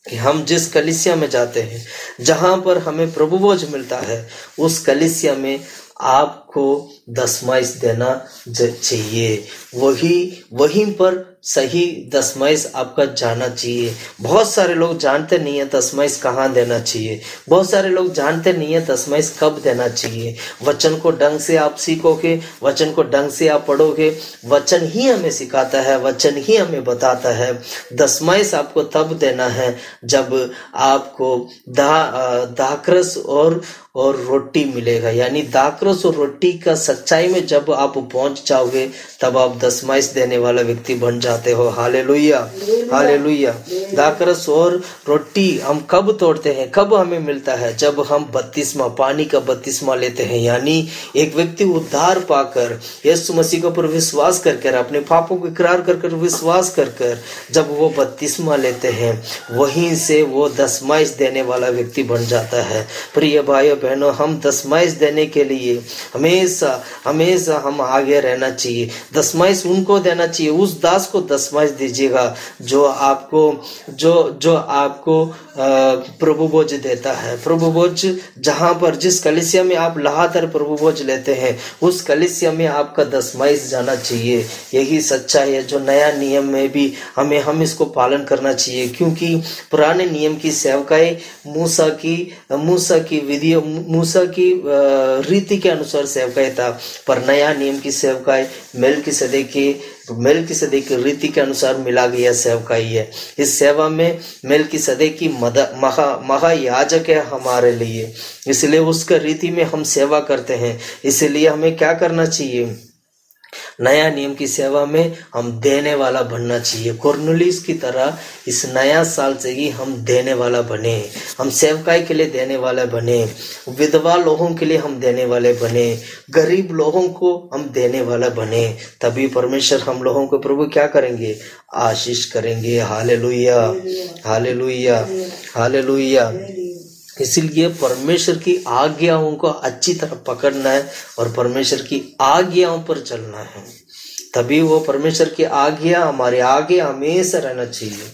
कि हम जिस कलीसिया में जाते हैं, जहां पर हमें प्रभु भोज मिलता है, उस कलीसिया में आपको दशमाइश देना चाहिए। वहीं पर सही दशमाइश आपका जाना चाहिए। बहुत सारे लोग जानते नहीं है दशमाइश कहाँ देना चाहिए, बहुत सारे लोग जानते नहीं है दशमाइश कब देना चाहिए। वचन को ढंग से आप सीखोगे, वचन को ढंग से आप पढ़ोगे, वचन ही हमें सिखाता है, वचन ही हमें बताता है। दशमाइश आपको तब देना है जब आपको दाखरस और रोटी मिलेगा, यानी दाखरस और रोटी का सच्चाई में जब आप पहुंच जाओगे, तब आप दशमाइश देने वाला व्यक्ति बन जाते हो। Hallelujah, hallelujah. दाखरस और रोटी हम कब तोड़ते हैं, कब हमें मिलता है? जब हम बपतिस्मा, पानी का बपतिस्मा लेते हैं। यानी एक व्यक्ति उद्धार पाकर यीशु मसीह के ऊपर विश्वास करकर, अपने पापों को इकरार कर विश्वास कर जब वो बपतिस्मा लेते हैं, वहीं से वो दशमाइश देने वाला व्यक्ति बन जाता है। प्रिय भाइयों बहनों, हम दशमाइश देने के लिए हमेशा हम आगे रहना चाहिए। दशमाइश उनको देना चाहिए, उस दास को दशमाइश दीजिएगा जो आपको प्रभु भोज देता है। प्रभु भोज जहां पर, जिस कलीसिया में आप लगातार प्रभु भोज लेते हैं, उस कलीसिया में आपका दशमाइश जाना चाहिए। यही सच्चाई है जो नया नियम में भी हम इसको पालन करना चाहिए। क्योंकि पुराने नियम की सेवकाई मूसा की विधि, मूसा की रीति के अनुसार सेवकाई था, पर नया नियम की सेवकाई मेलकीसेदेक की रीति के अनुसार मिला गया सेवकाई है। इस सेवा में मेलकीसेदेक की महायाजक है हमारे लिए, इसलिए उसका रीति में हम सेवा करते हैं। इसलिए हमें क्या करना चाहिए? नया नियम की सेवा में हम देने वाला बनना चाहिए। कुरनेलियुस की तरह इस नया साल से ही हम देने वाला बने, हम सेवकाई के लिए देने वाला बने, विधवा लोगों के लिए हम देने वाले बने, गरीब लोगों को हम देने वाला बने। तभी परमेश्वर हम लोगों को प्रभु क्या करेंगे? आशीष करेंगे। Hallelujah, hallelujah, hallelujah. इसलिए परमेश्वर की आज्ञाओं को अच्छी तरह पकड़ना है और परमेश्वर की आज्ञाओं पर चलना है, तभी वो परमेश्वर की आज्ञा हमारे आगे हमेशा रहना चाहिए।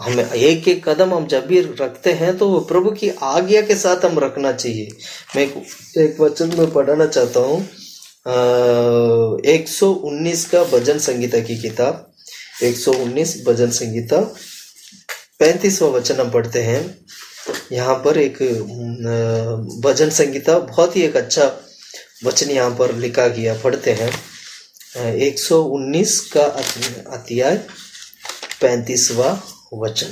हमें एक एक कदम हम जब भी रखते हैं तो वो प्रभु की आज्ञा के साथ हम रखना चाहिए। मैं एक वचन में पढ़ना चाहता हूँ, 119 का भजन संगीता की किताब, 119 भजन संगीता 35वां वचन हम पढ़ते हैं। यहाँ पर एक भजन संगीता बहुत ही एक अच्छा वचन यहाँ पर लिखा गया, पढ़ते हैं। 119 का अध्याय 35वां वचन,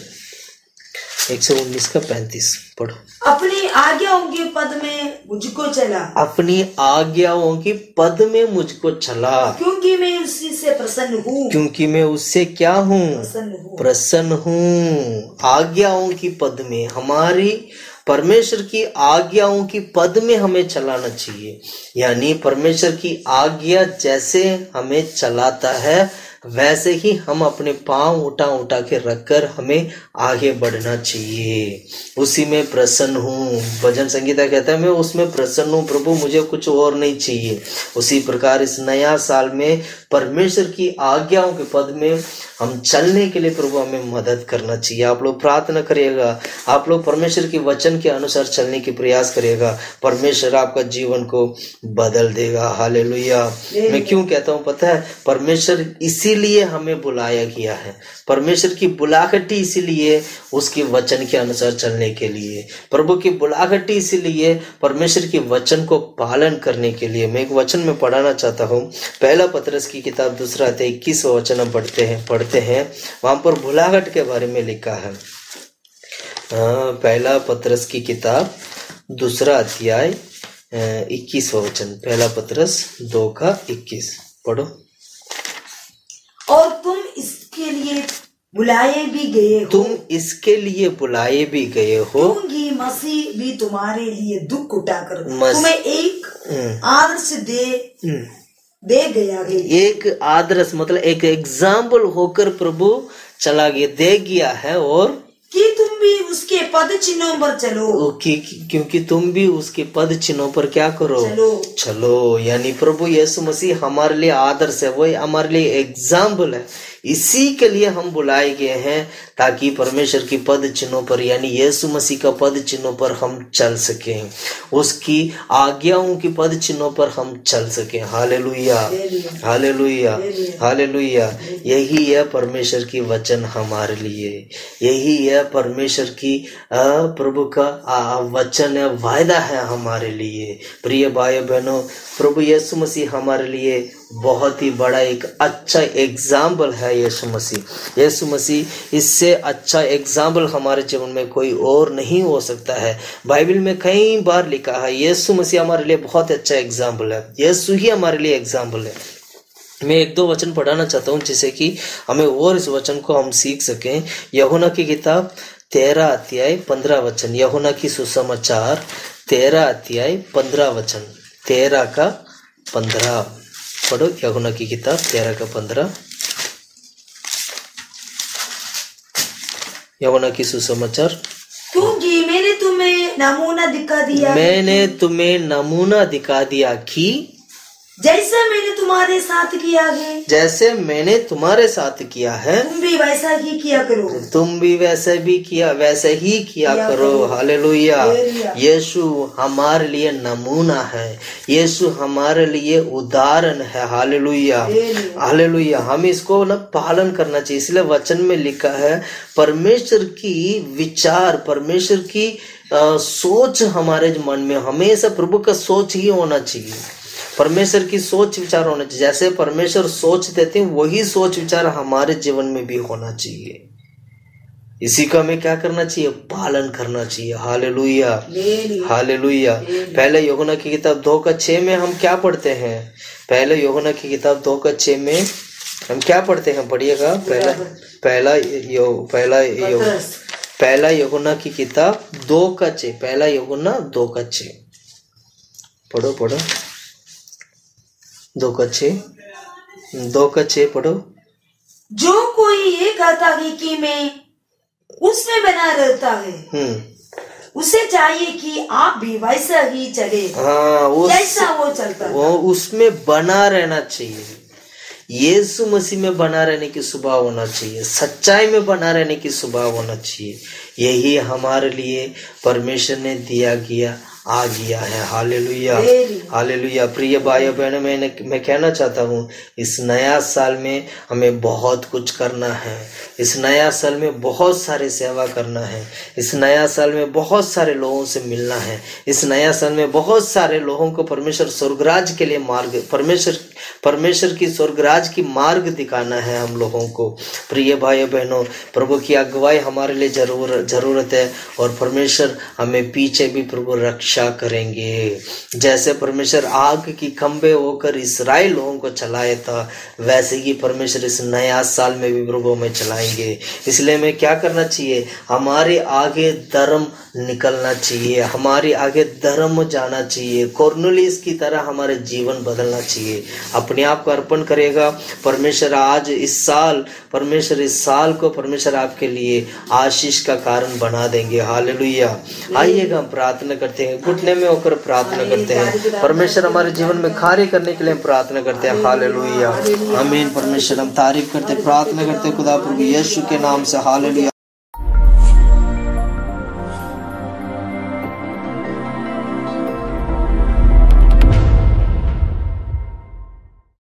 119 का 35 पढ़ो। अपनी आज्ञाओं के पद में मुझको चला, अपनी आज्ञाओं की पद में मुझको चला, क्योंकि मैं उसी से प्रसन्न हूँ, क्योंकि मैं उससे क्या हूँ? प्रसन्न हूँ। आज्ञाओं की पद में, हमारी परमेश्वर की आज्ञाओं की पद में हमें चलाना चाहिए। यानी परमेश्वर की आज्ञा जैसे हमें चलाता है, वैसे ही हम अपने पांव उठा के रखकर हमें आगे बढ़ना चाहिए। उसी में प्रसन्न हूँ। भजन संगीता कहता है मैं उसमें प्रसन्न हूँ प्रभु, मुझे कुछ और नहीं चाहिए। उसी प्रकार इस नया साल में परमेश्वर की आज्ञाओं के पद में हम चलने के लिए प्रभु हमें मदद करना चाहिए। आप लोग प्रार्थना करिएगा, आप लोग परमेश्वर के वचन के अनुसार चलने की प्रयास करिएगा, परमेश्वर आपका जीवन को बदल देगा। हालेलुया। मैं क्यों कहता हूँ पता है? परमेश्वर इसी इसीलिए हमें बुलाया गया है। परमेश्वर की बुलाहट इसीलिए उसके वचन के अनुसार चलने के लिए, प्रभु की बुलाहट इसीलिए परमेश्वर के वचन को पालन करने के लिए। मैं एक वचन में पढ़ाना चाहता हूँ, पहला पतरस की किताब 2 अध्याय 21वां वचन हम पढ़ते हैं। वहां पर बुलाहट के बारे में लिखा है। पहला पतरस की किताब 2 अध्याय 21वां वचन, पहला पतरस 2:21 पढ़ो। और तुम इसके लिए बुलाए भी गए हो, तुम इसके लिए बुलाए भी गए हो, क्योंकि मसीह भी तुम्हारे लिए दुख उठाकर तुम्हें एक आदर्श दे गया है। एक आदर्श मतलब एक एग्जाम्पल होकर प्रभु चला गया, दे गया है, और कि तुम भी उसके पद चिन्हों पर चलो, क्योंकि तुम भी उसके पद चिन्हों पर क्या करो, चलो। यानी प्रभु यीशु मसीह हमारे लिए आदर्श है, वही हमारे लिए एग्जाम्पल है। इसी के लिए हम बुलाए गए हैं ताकि परमेश्वर की पद चिन्हों पर यानी यीशु मसीह का पद चिन्हों पर हम चल सकें, उसकी आज्ञाओं की पद चिन्हों पर हम चल सकें। Hallelujah, hallelujah, hallelujah. यही है परमेश्वर की वचन हमारे लिए, यही है परमेश्वर की प्रभु का वचन है, वायदा है हमारे लिए। प्रिय भाई बहनों, प्रभु यीशु मसीह हमारे लिए बहुत ही बड़ा एक अच्छा एग्जाम्पल है। यीशु मसीह इससे अच्छा एग्जाम्पल हमारे जीवन में कोई और नहीं हो सकता है। बाइबल में कई बार लिखा है यीशु मसीह हमारे लिए बहुत अच्छा एग्जाम्पल है, यीशु ही हमारे लिए एग्जाम्पल है। मैं 1-2 वचन पढ़ाना चाहता हूँ जिससे कि हमें और इस वचन को हम सीख सकें। यूहन्ना की किताब 13 अध्याय 15 वचन, यूहन्ना की सुसमाचार 13 अध्याय 15 वचन, 13 का 15 पढ़ो। यूहन्ना की किताब 13 का 15, यूहन्ना की सुसमाचार। क्योंकि मैंने तुम्हें नमूना दिखा दिया कि जैसा मैंने तुम्हारे साथ किया है, जैसे मैंने तुम्हारे साथ किया है, तुम भी वैसा ही किया करो, तुम भी वैसे ही किया करो। हालेलुया। यीशु हमारे लिए नमूना है, यीशु हमारे लिए उदाहरण है। Hallelujah, hallelujah. हम इसको ना पालन करना चाहिए। इसलिए वचन में लिखा है परमेश्वर की विचार, परमेश्वर की सोच हमारे मन में हमेशा प्रभु का सोच ही होना चाहिए, परमेश्वर की सोच विचार होना चाहिए। जैसे परमेश्वर सोच देते हैं वही सोच विचार हमारे जीवन में भी होना चाहिए। इसी का हमें क्या करना चाहिए, पालन करना चाहिए। Hallelujah, hallelujah. पहले यूहन्ना की किताब 2:6 में हम क्या पढ़ते हैं, पहले यूहन्ना की किताब 2:6 में हम क्या पढ़ते हैं, पढ़िएगा। पहला यूहन्ना की किताब 2:6, पहला यूहन्ना 2:6 पढ़ो 2:6 पढ़ो। जो कोई ये कहता है कि मैं उसमें बना रहता है, उसे चाहिए कि आप भी वैसा ही चले। जैसा वो चलता है, वो उसमें बना रहना चाहिए। यीशु मसीह में बना रहने की स्वभाव होना चाहिए, सच्चाई में बना रहने की स्वभाव होना चाहिए। यही हमारे लिए परमेश्वर ने दिया गया है। Hallelujah, hallelujah. प्रिय भाई बहनों, मैं कहना चाहता हूँ इस नया साल में हमें बहुत कुछ करना है। इस नया साल में बहुत सारे सेवा करना है। इस नया साल में बहुत सारे लोगों से मिलना है। इस नया साल में बहुत सारे लोगों को परमेश्वर स्वर्गराज के लिए मार्ग, परमेश्वर की स्वर्गराज की मार्ग दिखाना है हम लोगों को। प्रिय भाई बहनों, प्रभु की अगुवाई हमारे लिए जरूरत है, और परमेश्वर हमें पीछे भी प्रभु रक्षा करेंगे। जैसे परमेश्वर आग की खंबे होकर इस्राएल लोगों को चलाया था, वैसे ही परमेश्वर इस नया साल में भी प्रभु में चलाएंगे। इसलिए हमें क्या करना चाहिए, हमारे आगे धर्म निकलना चाहिए, हमारे आगे धर्म जाना चाहिए। कोर्नेलियस की तरह हमारे जीवन बदलना चाहिए। अपने आप को अर्पण करेगा परमेश्वर। आज इस साल को परमेश्वर आपके लिए आशीष का कारण बना देंगे। हालेलुया। आइएगा हम प्रार्थना करते हैं, घुटने में होकर प्रार्थना करते हैं। परमेश्वर हमारे जीवन में कार्य करने के लिए प्रार्थना करते हैं। हालेलुया, आमीन। परमेश्वर हम तारीफ करते, प्रार्थना करते खुदा प्रभु यीशु के नाम से। हालेलुया।